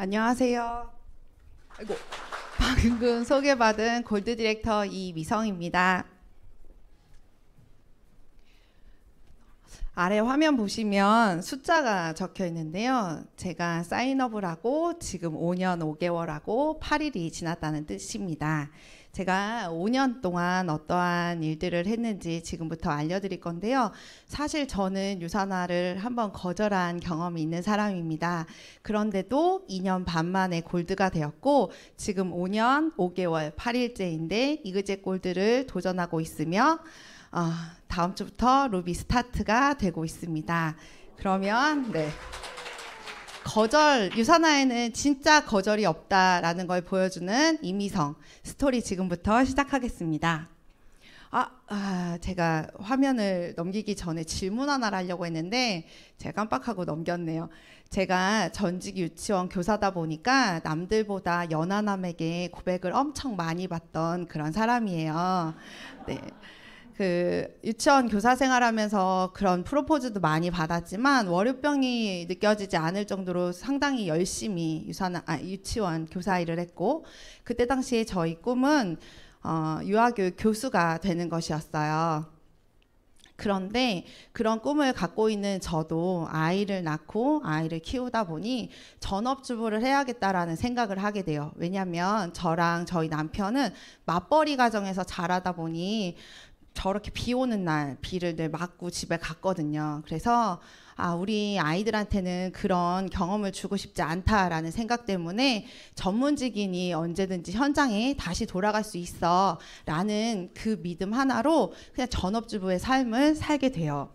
안녕하세요. 아이고, 방금 소개받은 골드 디렉터 이미성입니다. 아래 화면 보시면 숫자가 적혀 있는데요. 제가 사인업을 하고 지금 5년 5개월 하고 8일이 지났다는 뜻입니다. 제가 5년 동안 어떠한 일들을 했는지 지금부터 알려드릴 건데요. 사실 저는 유산화를 한번 거절한 경험이 있는 사람입니다. 그런데도 2년 반 만에 골드가 되었고 지금 5년 5개월 8일째인데 이그제 골드를 도전하고 있으며 다음 주부터 루비 스타트가 되고 있습니다. 그러면 유산화에는 진짜 거절이 없다라는 걸 보여주는 이미성 스토리 지금부터 시작하겠습니다. 제가 화면을 넘기기 전에 질문 하나를 하려고 했는데 제가 깜빡하고 넘겼네요. 제가 전직 유치원 교사다 보니까 남들보다 연하남에게 고백을 엄청 많이 받던 그런 사람이에요. 네. 유치원 교사 생활하면서 그런 프로포즈도 많이 받았지만 월요병이 느껴지지 않을 정도로 상당히 열심히 유치원 교사 일을 했고, 그때 당시에 저희 꿈은 유아교육 교수가 되는 것이었어요. 그런데 그런 꿈을 갖고 있는 저도 아이를 낳고 아이를 키우다 보니 전업주부를 해야겠다라는 생각을 하게 돼요. 왜냐하면 저랑 저희 남편은 맞벌이 가정에서 자라다 보니 저렇게 비 오는 날 비를 늘 맞고 집에 갔거든요. 그래서 우리 아이들한테는 그런 경험을 주고 싶지 않다라는 생각 때문에 전문직인이 언제든지 현장에 다시 돌아갈 수 있어 라는 그 믿음 하나로 그냥 전업주부의 삶을 살게 돼요.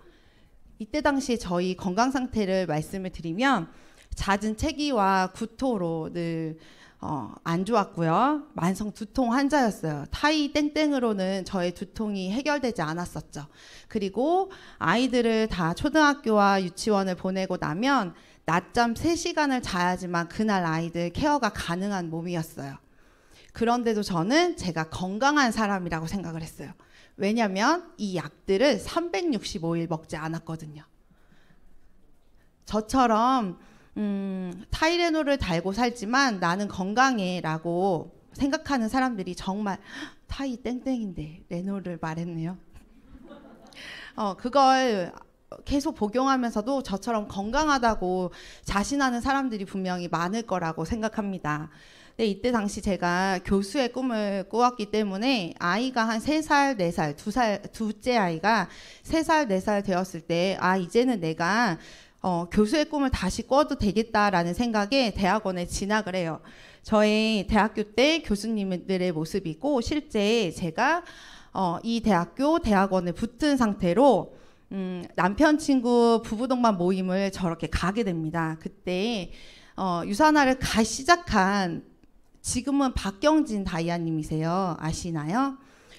이때 당시에 저희 건강 상태를 말씀을 드리면 잦은 체기와 구토로 늘 안 좋았고요. 만성 두통 환자였어요. 타이 땡땡으로는 저의 두통이 해결되지 않았었죠. 그리고 아이들을 다 초등학교와 유치원을 보내고 나면 낮잠 3시간을 자야지만 그날 아이들 케어가 가능한 몸이었어요. 그런데도 저는 제가 건강한 사람이라고 생각을 했어요. 왜냐하면 이 약들을 365일 먹지 않았거든요. 저처럼 타이레놀을 달고 살지만 나는 건강해 라고 생각하는 사람들이 정말 타이 땡땡인데 레놀을 말했네요. 그걸 계속 복용하면서도 저처럼 건강하다고 자신하는 사람들이 분명히 많을 거라고 생각합니다. 근데 이때 당시 제가 교수의 꿈을 꾸었기 때문에 아이가 한 3살, 4살, 둘째 아이가 3살, 4살 되었을 때 이제는 내가 교수의 꿈을 다시 꿔도 되겠다라는 생각에 대학원에 진학을 해요. 저의 대학교 때 교수님들의 모습이고 실제 제가 이 대학원에 붙은 상태로 남편 친구 부부동반 모임을 저렇게 가게 됩니다. 그때 유산화를 시작한 지금은 박경진 다이아님이세요. 아시나요?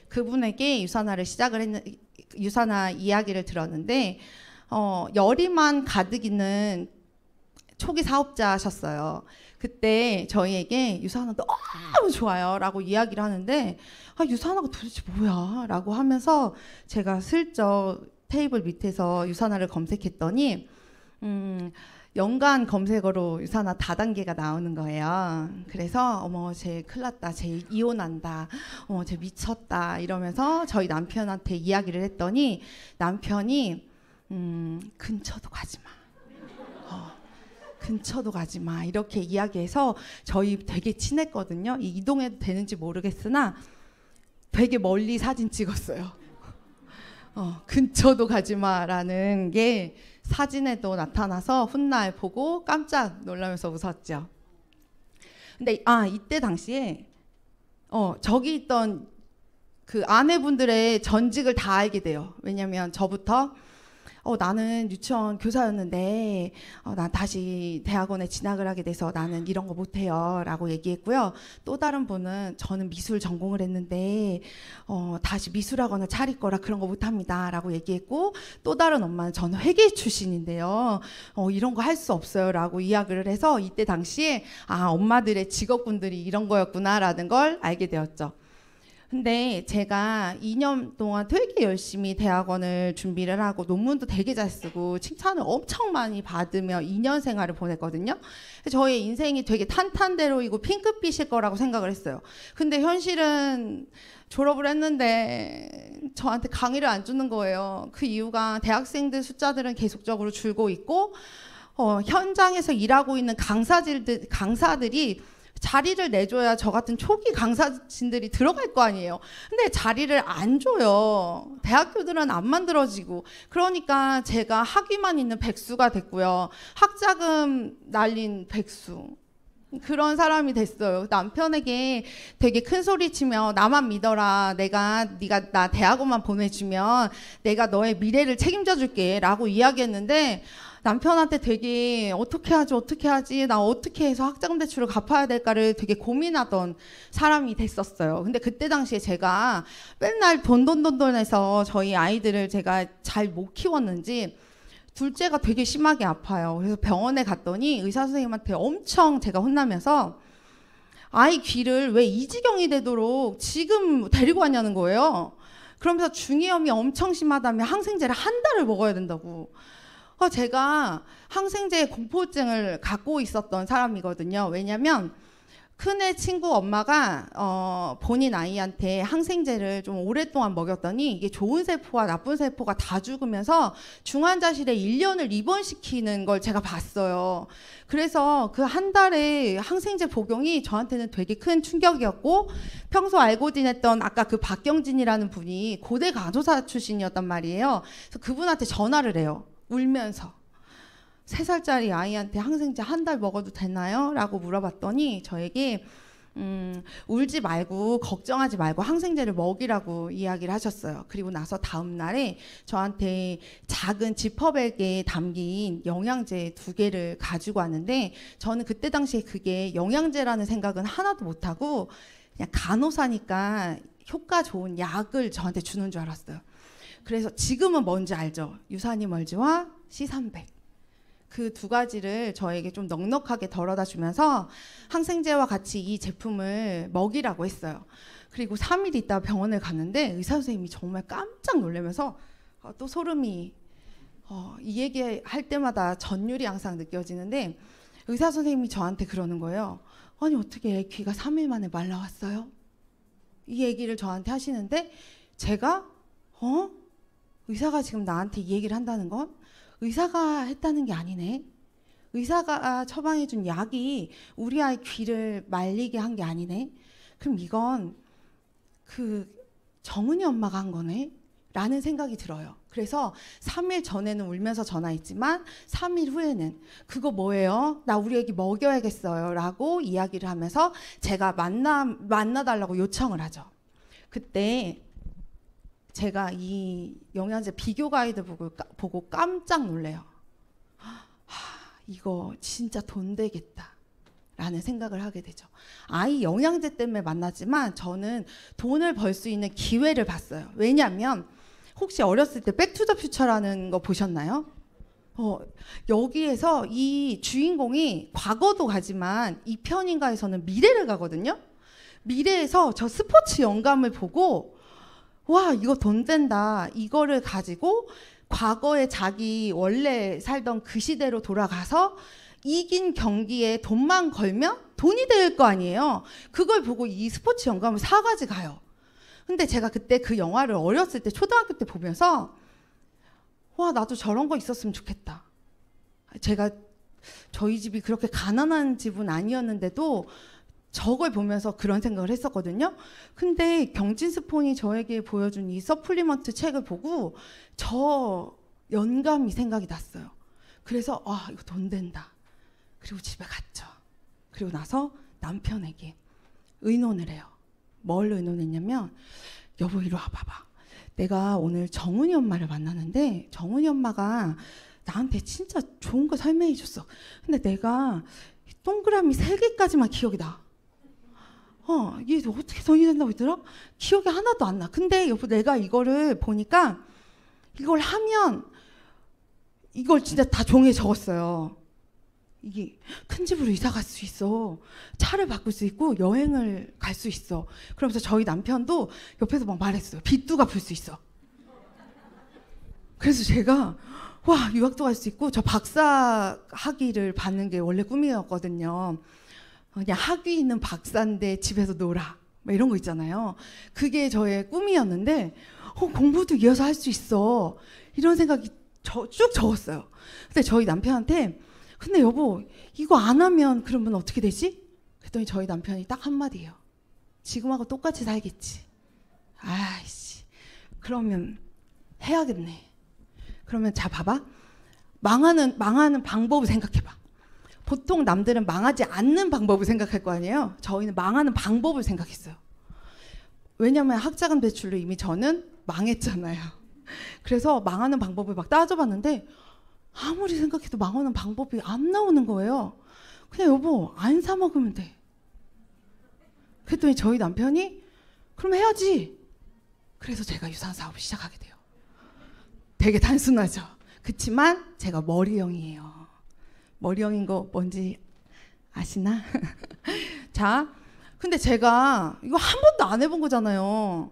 그분에게 유산화 이야기를 들었는데 열의만 가득 있는 초기 사업자셨어요. 그때 저희에게 유산화 너무 좋아요 라고 이야기를 하는데 유산화가 도대체 뭐야 라고 하면서 제가 슬쩍 테이블 밑에서 유산화를 검색했더니 연간 검색어로 유산화 다단계가 나오는 거예요. 그래서 어머 쟤 큰일 났다, 쟤 이혼한다, 어머 쟤 미쳤다 이러면서 저희 남편한테 이야기를 했더니 남편이 근처도 가지 마. 근처도 가지 마. 이렇게 이야기해서 저희 되게 친했거든요. 이동해도 되는지 모르겠으나 되게 멀리 사진 찍었어요. 근처도 가지 마라는 게 사진에도 나타나서 훗날 보고 깜짝 놀라면서 웃었죠. 근데 이때 당시에 저기 있던 그 아내분들의 전직을 다 알게 돼요. 왜냐면 저부터 나는 유치원 교사였는데 난 다시 대학원에 진학을 하게 돼서 나는 이런 거 못해요 라고 얘기했고요. 또 다른 분은 저는 미술 전공을 했는데 다시 미술학원을 차릴 거라 그런 거 못합니다 라고 얘기했고, 또 다른 엄마는 저는 회계 출신인데요 이런 거 할 수 없어요 라고 이야기를 해서 이때 당시에 엄마들의 직업군들이 이런 거였구나 라는 걸 알게 되었죠. 근데 제가 2년 동안 되게 열심히 대학원을 준비를 하고 논문도 되게 잘 쓰고 칭찬을 엄청 많이 받으며 2년 생활을 보냈거든요. 저의 인생이 되게 탄탄대로이고 핑크빛일 거라고 생각을 했어요. 근데 현실은 졸업을 했는데 저한테 강의를 안 주는 거예요. 그 이유가 대학생들 숫자들은 계속적으로 줄고 있고 현장에서 일하고 있는 강사들이 자리를 내줘야 저 같은 초기 강사진들이 들어갈 거 아니에요. 근데 자리를 안 줘요. 대학교들은 안 만들어지고. 그러니까 제가 학위만 있는 백수가 됐고요. 학자금 날린 백수. 그런 사람이 됐어요. 남편에게 되게 큰 소리 치며 나만 믿어라. 네가 나 대학원만 보내주면 내가 너의 미래를 책임져 줄게 라고 이야기했는데 남편한테 되게 어떻게 하지 나 어떻게 해서 학자금 대출을 갚아야 될까를 되게 고민하던 사람이 됐었어요. 근데 그때 당시에 제가 맨날 돈 해서 저희 아이들을 제가 잘 못 키웠는지 둘째가 되게 심하게 아파요. 그래서 병원에 갔더니 의사 선생님한테 엄청 제가 혼나면서 아이 귀를 왜 이 지경이 되도록 지금 데리고 왔냐는 거예요. 그러면서 중이염이 엄청 심하다며 항생제를 한 달을 먹어야 된다고. 제가 항생제 공포증을 갖고 있었던 사람이거든요. 왜냐면 큰애 친구 엄마가 본인 아이한테 항생제를 좀 오랫동안 먹였더니 이게 좋은 세포와 나쁜 세포가 다 죽으면서 중환자실에 1년을 입원시키는 걸 제가 봤어요. 그래서 그 한 달의 항생제 복용이 저한테는 되게 큰 충격이었고 평소 알고 지냈던 아까 그 박경진이라는 분이 고대 간호사 출신이었단 말이에요. 그래서 그분한테 전화를 해요. 울면서 3살짜리 아이한테 항생제 한 달 먹어도 되나요? 라고 물어봤더니 저에게 울지 말고 걱정하지 말고 항생제를 먹이라고 이야기를 하셨어요. 그리고 나서 다음 날에 저한테 작은 지퍼백에 담긴 영양제 2개를 가지고 왔는데 저는 그때 당시에 그게 영양제라는 생각은 하나도 못하고 그냥 간호사니까 효과 좋은 약을 저한테 주는 줄 알았어요. 그래서 지금은 뭔지 알죠? 유산이멀지와 C300. 그 2가지를 저에게 좀 넉넉하게 덜어다 주면서 항생제와 같이 이 제품을 먹이라고 했어요. 그리고 3일 있다 병원을 갔는데 의사 선생님이 정말 깜짝 놀라면서 또 소름이 이 얘기 할 때마다 전율이 항상 느껴지는데 의사 선생님이 저한테 그러는 거예요. 아니 어떻게 애 귀가 3일 만에 말라왔어요? 이 얘기를 저한테 하시는데 제가 의사가 지금 나한테 이 얘기를 한다는 건 의사가 했다는 게 아니네. 의사가 처방해준 약이 우리 아이 귀를 말리게 한 게 아니네. 그럼 이건 그 정은이 엄마가 한 거네? 라는 생각이 들어요. 그래서 3일 전에는 울면서 전화했지만 3일 후에는 그거 뭐예요? 나 우리 애기 먹여야겠어요. 라고 이야기를 하면서 제가 만나달라고 요청을 하죠. 그때 제가 이 영양제 비교 가이드 보고 깜짝 놀래요. 이거 진짜 돈 되겠다 라는 생각을 하게 되죠. 아이 영양제 때문에 만났지만 저는 돈을 벌 수 있는 기회를 봤어요. 왜냐하면 혹시 어렸을 때 백투더퓨처라는 거 보셨나요? 여기에서 이 주인공이 과거도 가지만 이 편인가에서는 미래를 가거든요. 미래에서 저 스포츠 영감을 보고 와 이거 돈 된다. 이거를 가지고 과거에 자기 원래 살던 그 시대로 돌아가서 이긴 경기에 돈만 걸면 돈이 될 거 아니에요. 그걸 보고 이 스포츠 영감을 사가지 가요. 근데 제가 그때 그 영화를 어렸을 때 초등학교 때 보면서 와 나도 저런 거 있었으면 좋겠다. 제가 저희 집이 그렇게 가난한 집은 아니었는데도 저걸 보면서 그런 생각을 했었거든요. 근데 경진스폰이 저에게 보여준 이 서플리먼트 책을 보고 저 영감이 생각이 났어요. 그래서 이거 돈 된다. 그리고 집에 갔죠. 그리고 나서 남편에게 의논을 해요. 뭘 의논했냐면 여보 이리 와봐봐. 내가 오늘 정은이 엄마를 만나는데 정은이 엄마가 나한테 진짜 좋은 거 설명해 줬어. 근데 내가 동그라미 3개까지만 기억이 나. 이게 어떻게 돈이 된다고 했더라? 기억이 하나도 안 나. 근데 여보 내가 이거를 보니까 이걸 하면 이걸 진짜 다 종이에 적었어요. 이게 큰 집으로 이사 갈 수 있어. 차를 바꿀 수 있고 여행을 갈 수 있어. 그러면서 저희 남편도 옆에서 막 말했어요. 빚도 갚을 수 있어. 그래서 제가 와, 유학도 갈 수 있고, 저 박사 학위를 받는 게 원래 꿈이었거든요. 그냥 학위 있는 박사인데 집에서 놀아. 뭐 이런 거 있잖아요. 그게 저의 꿈이었는데 공부도 이어서 할 수 있어. 이런 생각이 쭉 적었어요. 근데 저희 남편한테 근데 여보 이거 안 하면 그러면 어떻게 되지? 그랬더니 저희 남편이 딱 한마디예요. 지금하고 똑같이 살겠지. 아이씨 그러면 해야겠네. 그러면 자 봐봐. 망하는 방법을 생각해봐. 보통 남들은 망하지 않는 방법을 생각할 거 아니에요. 저희는 망하는 방법을 생각했어요. 왜냐면 학자금 대출로 이미 저는 망했잖아요. 그래서 망하는 방법을 막 따져봤는데 아무리 생각해도 망하는 방법이 안 나오는 거예요. 그냥 여보 안 사 먹으면 돼. 그랬더니 저희 남편이 그럼 해야지. 그래서 제가 유산 사업을 시작하게 돼요. 되게 단순하죠. 그치만 제가 머리형이에요. 머리형인 거 뭔지 아시나? 자, 근데 제가 이거 한 번도 안 해본 거잖아요.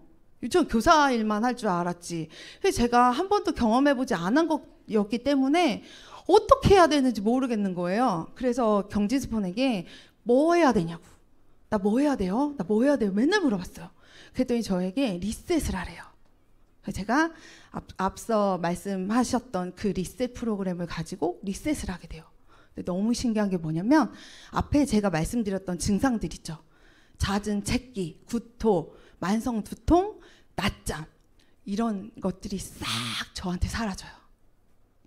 저 교사 일만 할 줄 알았지. 그래서 제가 한 번도 경험해보지 않은 거였기 때문에 어떻게 해야 되는지 모르겠는 거예요. 그래서 경진스폰에게 뭐 해야 되냐고. 나 뭐 해야 돼요? 나 뭐 해야 돼요? 맨날 물어봤어요. 그랬더니 저에게 리셋을 하래요. 제가 앞서 말씀하셨던 그 리셋 프로그램을 가지고 리셋을 하게 돼요. 근데 너무 신기한 게 뭐냐면 앞에 제가 말씀드렸던 증상들 있죠. 잦은 체기, 구토, 만성 두통, 낮잠 이런 것들이 싹 저한테 사라져요.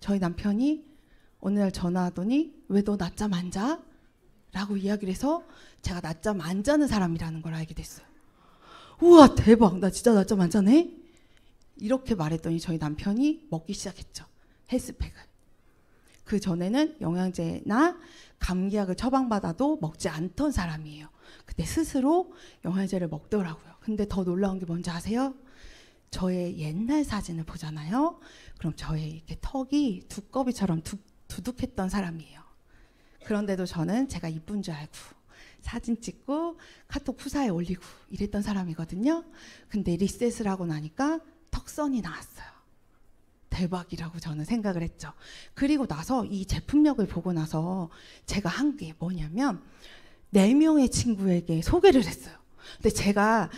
저희 남편이 어느 날 전화하더니 왜 너 낮잠 안 자? 라고 이야기를 해서 제가 낮잠 안 자는 사람이라는 걸 알게 됐어요. 우와 대박 나 진짜 낮잠 안 자네? 이렇게 말했더니 저희 남편이 먹기 시작했죠. 헬스팩을. 그 전에는 영양제나 감기약을 처방받아도 먹지 않던 사람이에요. 그때 스스로 영양제를 먹더라고요. 근데 더 놀라운 게 뭔지 아세요? 저의 옛날 사진을 보잖아요. 그럼 저의 이렇게 턱이 두꺼비처럼 두둑했던 사람이에요. 그런데도 저는 제가 이쁜 줄 알고 사진 찍고 카톡 후사에 올리고 이랬던 사람이거든요. 근데 리셋을 하고 나니까 턱선이 나왔어요. 대박이라고 저는 생각을 했죠. 그리고 나서 이 제품력을 보고 나서 제가 한 게 뭐냐면 4명의 친구에게 소개를 했어요. 근데 제가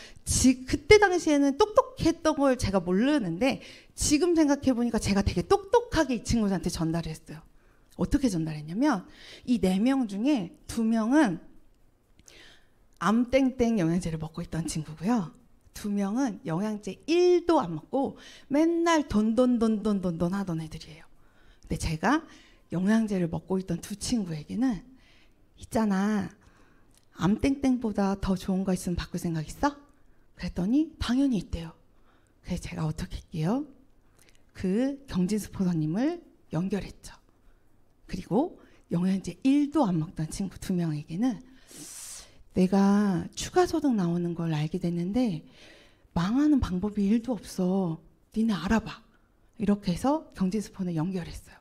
그때 당시에는 똑똑했던 걸 제가 모르는데 지금 생각해 보니까 제가 되게 똑똑하게 이 친구들한테 전달을 했어요. 어떻게 전달했냐면 이 4명 중에 2명은 암땡땡 영양제를 먹고 있던 친구고요. 2명은 영양제 1도 안 먹고 맨날 돈 하던 애들이에요. 근데 제가 영양제를 먹고 있던 2 친구에게는 있잖아 암땡땡보다 더 좋은 거 있으면 바꿀 생각 있어? 그랬더니 당연히 있대요. 그래서 제가 어떻게 할게요? 그 경진스포너님을 연결했죠. 그리고 영양제 1도 안 먹던 친구 2명에게는 내가 추가 소득 나오는 걸 알게 됐는데 망하는 방법이 1도 없어. 니네 알아봐. 이렇게 해서 경진스폰을 연결했어요.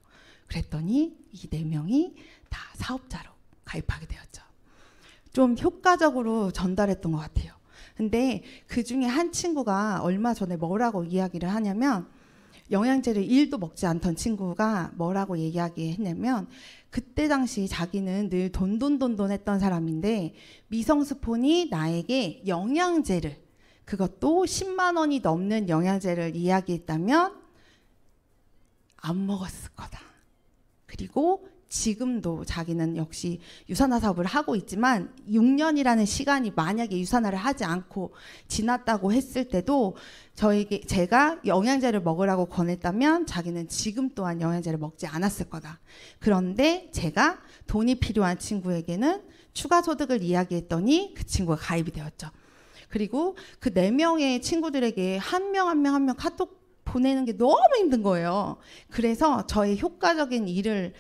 그랬더니 이 4명이 다 사업자로 가입하게 되었죠. 좀 효과적으로 전달했던 것 같아요. 근데 그 중에 한 친구가 얼마 전에 뭐라고 이야기를 하냐면 영양제를 1도 먹지 않던 친구가 뭐라고 이야기했냐면 그때 당시 자기는 늘 돈 했던 사람인데 미성스폰이 나에게 영양제를 그것도 10만 원이 넘는 영양제를 이야기했다면 안 먹었을 거다. 그리고 지금도 자기는 역시 유산화 사업을 하고 있지만 6년이라는 시간이 만약에 유산화를 하지 않고 지났다고 했을 때도 제가 영양제를 먹으라고 권했다면 자기는 지금 또한 영양제를 먹지 않았을 거다. 그런데 제가 돈이 필요한 친구에게는 추가 소득을 이야기했더니 그 친구가 가입이 되었죠. 그리고 그 4명의 친구들에게 한 명 카톡 보내는 게 너무 힘든 거예요. 그래서 저의 효과적인 일을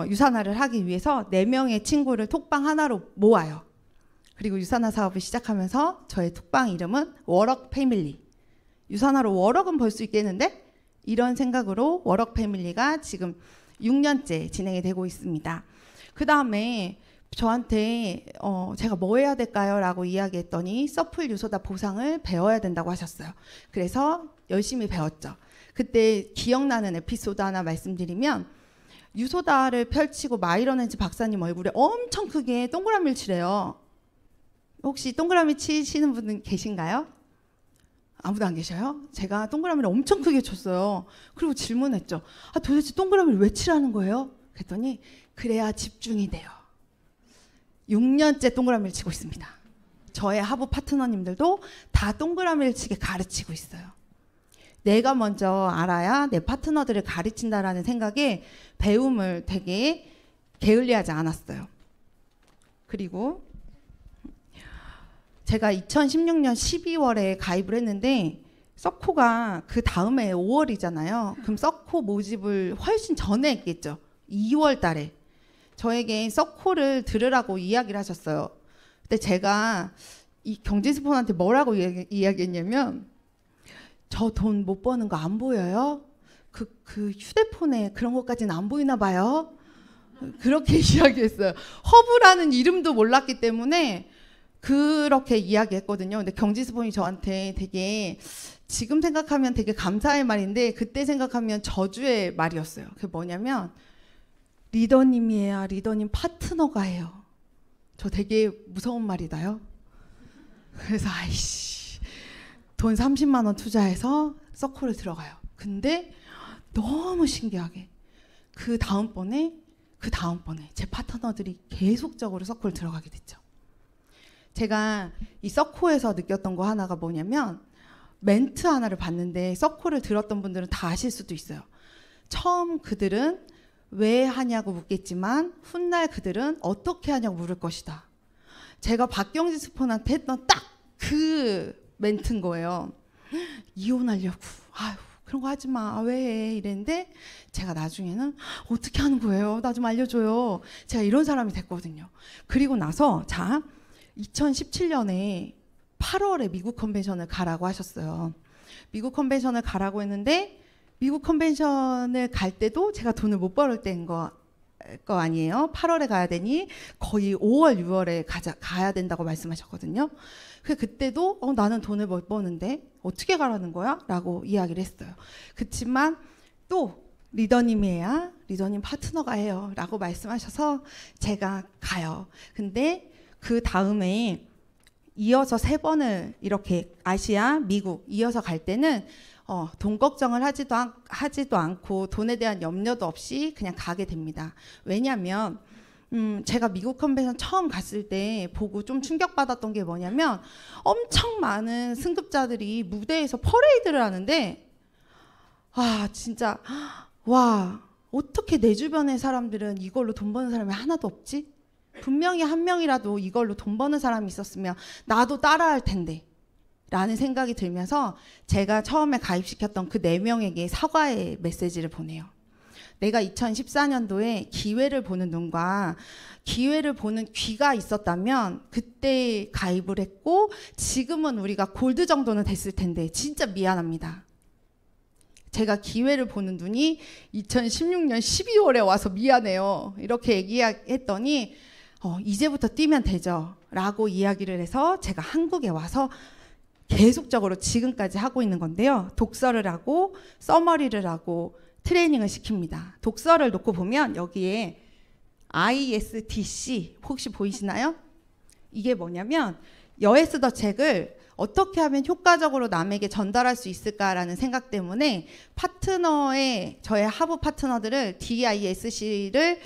유산화를 하기 위해서 4명의 친구를 톡방 하나로 모아요. 그리고 유산화 사업을 시작하면서 저의 톡방 이름은 워럭 패밀리. 유산화로 워럭은 벌 수 있겠는데? 이런 생각으로 워럭 패밀리가 지금 6년째 진행이 되고 있습니다. 그 다음에 저한테 제가 뭐 해야 될까요? 라고 이야기했더니 서플 유소다 보상을 배워야 된다고 하셨어요. 그래서 열심히 배웠죠. 그때 기억나는 에피소드 하나 말씀드리면, 유소다를 펼치고 마이런 헨즈 박사님 얼굴에 엄청 크게 동그라미를 치래요. 혹시 동그라미 치시는 분은 계신가요? 아무도 안 계셔요? 제가 동그라미를 엄청 크게 쳤어요. 그리고 질문했죠. 도대체 동그라미를 왜 치라는 거예요? 그랬더니 그래야 집중이 돼요. 6년째 동그라미를 치고 있습니다. 저의 하부 파트너님들도 다 동그라미를 치게 가르치고 있어요. 내가 먼저 알아야 내 파트너들을 가르친다라는 생각에 배움을 되게 게을리하지 않았어요. 그리고 제가 2016년 12월에 가입을 했는데 서코가 그 다음에 5월이잖아요. 그럼 서코 모집을 훨씬 전에 했겠죠. 2월 달에 저에게 서코를 들으라고 이야기를 하셨어요. 근데 제가 이 경제스폰한테 뭐라고 이야기했냐면, 저 돈 못 버는 거 안 보여요? 그 휴대폰에 그런 것까지는 안 보이나 봐요? 그렇게 이야기했어요. 허브라는 이름도 몰랐기 때문에 그렇게 이야기했거든요. 근데 경제스폰이 저한테 되게, 지금 생각하면 되게 감사의 말인데 그때 생각하면 저주의 말이었어요. 그게 뭐냐면, 리더님이에요, 리더님 파트너가 해요. 저 되게 무서운 말이다요. 그래서 아이씨, 돈 30만 원 투자해서 서코를 들어가요. 근데 너무 신기하게 그 다음번에 제 파트너들이 계속적으로 서코를 들어가게 됐죠. 제가 이 서코에서 느꼈던 거 하나가 뭐냐면, 멘트 하나를 봤는데 서코를 들었던 분들은 다 아실 수도 있어요. 처음 그들은 왜 하냐고 묻겠지만 훗날 그들은 어떻게 하냐고 물을 것이다. 제가 박경지 스폰한테 했던 딱 그 멘트인 거예요. 이혼하려고, 아유 그런 거 하지 마, 왜 해, 이랬는데 제가 나중에는 어떻게 하는 거예요, 나 좀 알려줘요. 제가 이런 사람이 됐거든요. 그리고 나서 2017년에 8월에 미국 컨벤션을 가라고 하셨어요. 미국 컨벤션을 가라고 했는데 미국 컨벤션을 갈 때도 제가 돈을 못 벌을 때인 거 아니에요. 8월에 가야 되니 거의 5월, 6월에 가야 된다고 말씀하셨거든요. 그때도 나는 돈을 못 버는데 어떻게 가라는 거야? 라고 이야기를 했어요. 그렇지만 또 리더님이야, 리더님 파트너가 해요 라고 말씀하셔서 제가 가요. 근데 그 다음에 이어서 3번을 이렇게 아시아, 미국 이어서 갈 때는 돈 걱정을 하지도 않고 돈에 대한 염려도 없이 그냥 가게 됩니다. 왜냐하면 제가 미국 컨벤션 처음 갔을 때 보고 좀 충격받았던 게 뭐냐면, 엄청 많은 승급자들이 무대에서 퍼레이드를 하는데, 진짜 와, 어떻게 내 주변의 사람들은 이걸로 돈 버는 사람이 하나도 없지? 분명히 한 명이라도 이걸로 돈 버는 사람이 있었으면 나도 따라할 텐데 라는 생각이 들면서 제가 처음에 가입시켰던 그 4명에게 사과의 메시지를 보내요. 내가 2014년도에 기회를 보는 눈과 기회를 보는 귀가 있었다면 그때 가입을 했고, 지금은 우리가 골드 정도는 됐을 텐데 진짜 미안합니다. 제가 기회를 보는 눈이 2016년 12월에 와서 미안해요 이렇게 얘기했더니 이제부터 뛰면 되죠 라고 이야기를 해서 제가 한국에 와서 계속적으로 지금까지 하고 있는 건데요. 독서를 하고 서머리를 하고 트레이닝을 시킵니다. 독서를 놓고 보면 여기에 ISTC 혹시 보이시나요? 이게 뭐냐면, 여에스 더 책을 어떻게 하면 효과적으로 남에게 전달할 수 있을까라는 생각 때문에 저의 하부 파트너들을 DISC를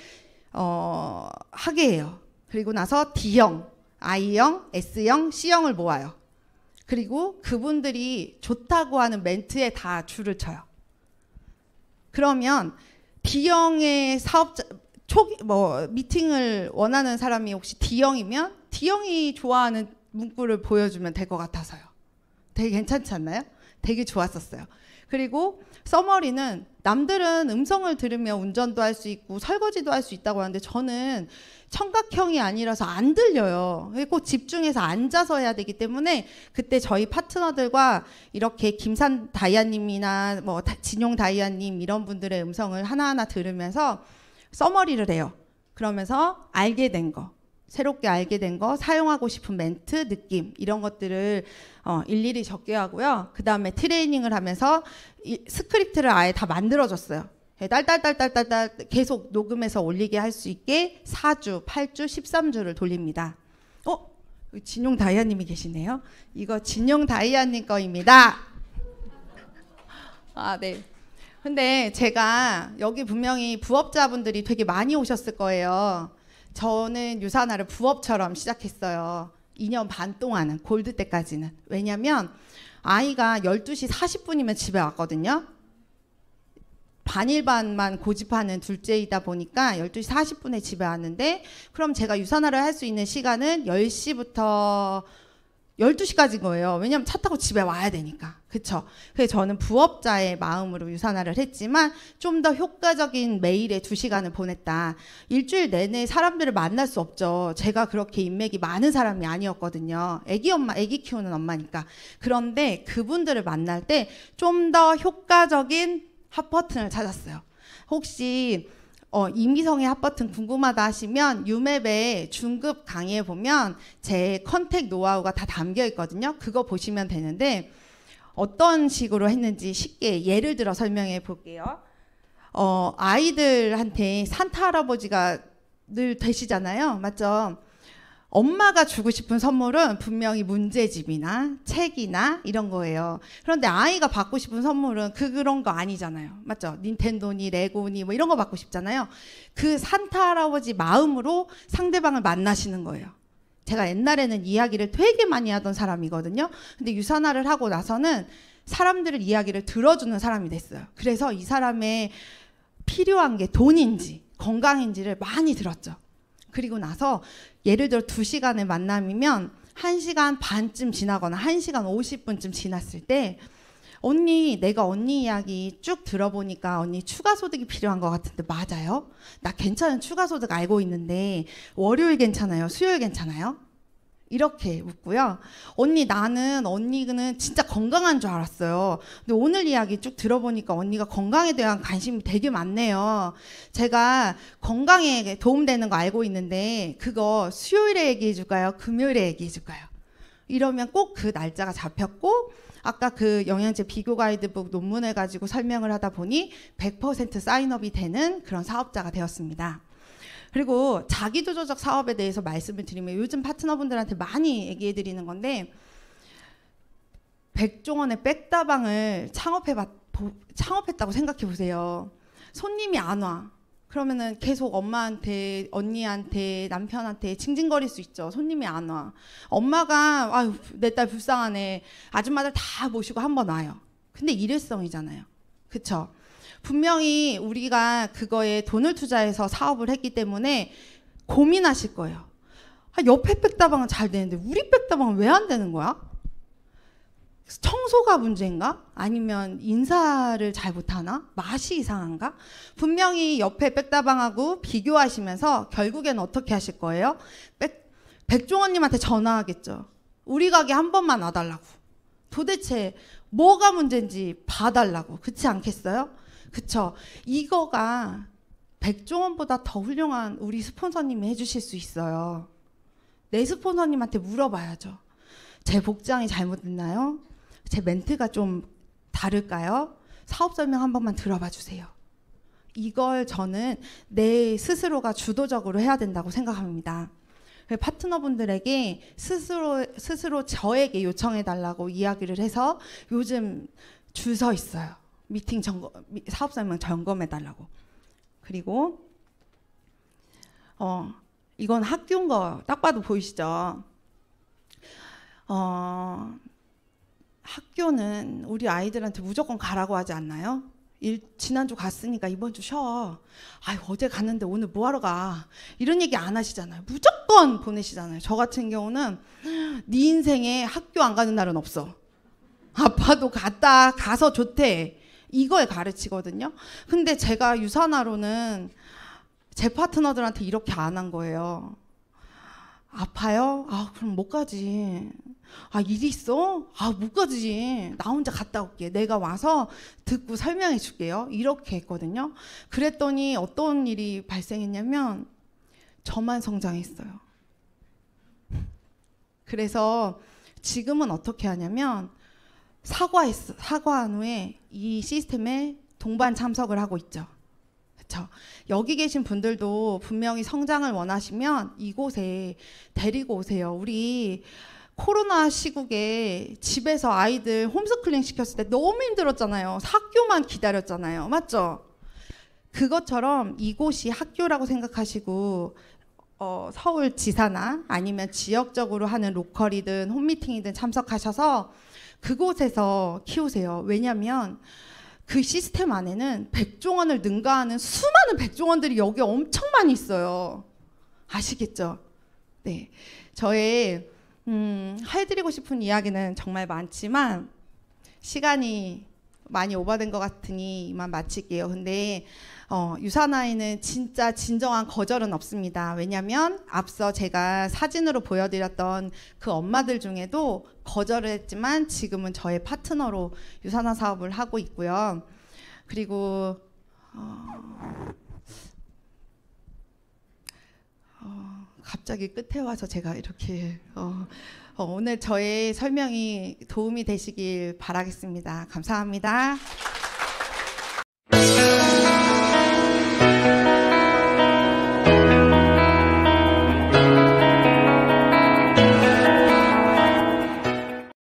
하게 해요. 그리고 나서 D형, I형, S형, C형을 모아요. 그리고 그분들이 좋다고 하는 멘트에 다 줄을 쳐요. 그러면 D형의 사업자, 미팅을 원하는 사람이 혹시 D형이면 D형이 좋아하는 문구를 보여주면 될 것 같아서요. 되게 괜찮지 않나요? 되게 좋았었어요. 그리고 서머리는 남들은 음성을 들으며 운전도 할 수 있고 설거지도 할 수 있다고 하는데 저는 청각형이 아니라서 안 들려요. 꼭 집중해서 앉아서 해야 되기 때문에 그때 저희 파트너들과 이렇게 김산 다이아님이나 진용 다이아님 이런 분들의 음성을 하나하나 들으면서 서머리를 해요. 그러면서 알게 된 거, 새롭게 알게 된 거, 사용하고 싶은 멘트, 느낌 이런 것들을 일일이 적게 하고요. 그 다음에 트레이닝을 하면서 스크립트를 아예 다 만들어줬어요. 딸딸딸딸딸 계속 녹음해서 올리게 할 수 있게 4주, 8주, 13주를 돌립니다. 진용 다이아님이 계시네요. 이거 진용 다이아님 거입니다. 네. 근데 제가 여기 분명히 부업자분들이 되게 많이 오셨을 거예요. 저는 유산화를 부업처럼 시작했어요. 2년 반 동안은, 골드 때까지는. 왜냐면 아이가 12시 40분이면 집에 왔거든요. 반일반만 고집하는 둘째이다 보니까 12시 40분에 집에 왔는데, 그럼 제가 유산화를 할 수 있는 시간은 10시부터 12시까지인 거예요. 왜냐면 차 타고 집에 와야 되니까. 그쵸? 그래서 저는 부업자의 마음으로 유산화를 했지만 좀 더 효과적인 매일에 2시간을 보냈다. 일주일 내내 사람들을 만날 수 없죠. 제가 그렇게 인맥이 많은 사람이 아니었거든요. 애기 키우는 엄마니까. 그런데 그분들을 만날 때 좀 더 효과적인 핫버튼을 찾았어요. 혹시 이미성의 핫버튼 궁금하다 하시면 유맵에 중급 강의에 보면 제 컨택 노하우가 다 담겨 있거든요. 그거 보시면 되는데, 어떤 식으로 했는지 쉽게 예를 들어 설명해 볼게요. 아이들한테 산타 할아버지가 늘 되시잖아요. 맞죠? 엄마가 주고 싶은 선물은 분명히 문제집이나 책이나 이런 거예요. 그런데 아이가 받고 싶은 선물은 그런 거 아니잖아요. 맞죠? 닌텐도니 레고니 뭐 이런 거 받고 싶잖아요. 그 산타 할아버지 마음으로 상대방을 만나시는 거예요. 제가 옛날에는 이야기를 되게 많이 하던 사람이거든요. 근데 유산화를 하고 나서는 사람들의 이야기를 들어주는 사람이 됐어요. 그래서 이 사람의 필요한 게 돈인지 건강인지를 많이 들었죠. 그리고 나서 예를 들어 2시간의 만남이면 1시간 반쯤 지나거나 1시간 50분쯤 지났을 때, 내가 언니 이야기 쭉 들어보니까 언니 추가 소득이 필요한 것 같은데 맞아요? 나 괜찮은 추가 소득 알고 있는데 월요일 괜찮아요? 수요일 괜찮아요? 이렇게 묻고요. 언니는 진짜 건강한 줄 알았어요. 근데 오늘 이야기 쭉 들어보니까 언니가 건강에 대한 관심이 되게 많네요. 제가 건강에 도움되는 거 알고 있는데 그거 수요일에 얘기해 줄까요? 금요일에 얘기해 줄까요? 이러면 꼭 그 날짜가 잡혔고, 아까 그 영양제 비교 가이드북 논문을 가지고 설명을 하다 보니 100% 사인업이 되는 그런 사업자가 되었습니다. 그리고 자기주도적 사업에 대해서 말씀을 드리면, 요즘 파트너분들한테 많이 얘기해 드리는 건데, 백종원의 백다방을 창업했다고 생각해 보세요. 손님이 안 와. 그러면은 계속 엄마한테, 언니한테, 남편한테 징징거릴 수 있죠. 손님이 안 와. 엄마가 아유 내 딸 불쌍하네. 아줌마들 다 모시고 한번 와요. 근데 일회성이잖아요. 그쵸? 분명히 우리가 그거에 돈을 투자해서 사업을 했기 때문에 고민하실 거예요. 옆에 백다방은 잘 되는데 우리 백다방은 왜 안 되는 거야? 청소가 문제인가? 아니면 인사를 잘 못하나? 맛이 이상한가? 분명히 옆에 백다방하고 비교하시면서 결국엔 어떻게 하실 거예요? 백종원님한테 전화하겠죠. 우리 가게 한 번만 와달라고. 도대체 뭐가 문제인지 봐달라고. 그렇지 않겠어요? 그쵸? 이거가 백종원보다 더 훌륭한 우리 스폰서님이 해주실 수 있어요. 내 스폰서님한테 물어봐야죠. 제 복장이 잘못됐나요? 제 멘트가 좀 다를까요? 사업 설명 한 번만 들어봐 주세요. 이걸 저는 내 스스로가 주도적으로 해야 된다고 생각합니다. 파트너분들에게 스스로 저에게 요청해 달라고 이야기를 해서 요즘 줄 서 있어요. 사업 설명 점검해 달라고. 그리고 이건 학교인 거 딱 봐도 보이시죠? 학교는 우리 아이들한테 무조건 가라고 하지 않나요? 지난주 갔으니까 이번 주 쉬어. 어제 갔는데 오늘 뭐하러 가? 이런 얘기 안 하시잖아요. 무조건 보내시잖아요. 저 같은 경우는 네 인생에 학교 안 가는 날은 없어. 아빠도 가서 좋대. 이걸 가르치거든요. 근데 제가 유산화로는 제 파트너들한테 이렇게 안 한 거예요. 아파요? 그럼 못 가지. 일 있어? 못 가지. 나 혼자 갔다 올게. 내가 와서 듣고 설명해 줄게요. 이렇게 했거든요. 그랬더니 어떤 일이 발생했냐면 저만 성장했어요. 그래서 지금은 어떻게 하냐면 사과한 후에 이 시스템에 동반 참석을 하고 있죠. 그렇죠? 여기 계신 분들도 분명히 성장을 원하시면 이곳에 데리고 오세요. 우리 코로나 시국에 집에서 아이들 홈스쿨링 시켰을 때 너무 힘들었잖아요. 학교만 기다렸잖아요. 맞죠? 그것처럼 이곳이 학교라고 생각하시고 서울 지사나 아니면 지역적으로 하는 로컬이든 홈미팅이든 참석하셔서 그곳에서 키우세요. 왜냐하면 그 시스템 안에는 백종원을 능가하는 수많은 백종원들이 여기 엄청 많이 있어요. 아시겠죠? 네, 저의 해드리고 싶은 이야기는 정말 많지만 시간이 많이 오버된 것 같으니 이만 마칠게요. 근데 유사나이는 진짜 진정한 거절은 없습니다. 왜냐하면 앞서 제가 사진으로 보여드렸던 그 엄마들 중에도 거절을 했지만 지금은 저의 파트너로 유사나 사업을 하고 있고요. 그리고 갑자기 끝에 와서 제가 이렇게 오늘 저의 설명이 도움이 되시길 바라겠습니다. 감사합니다.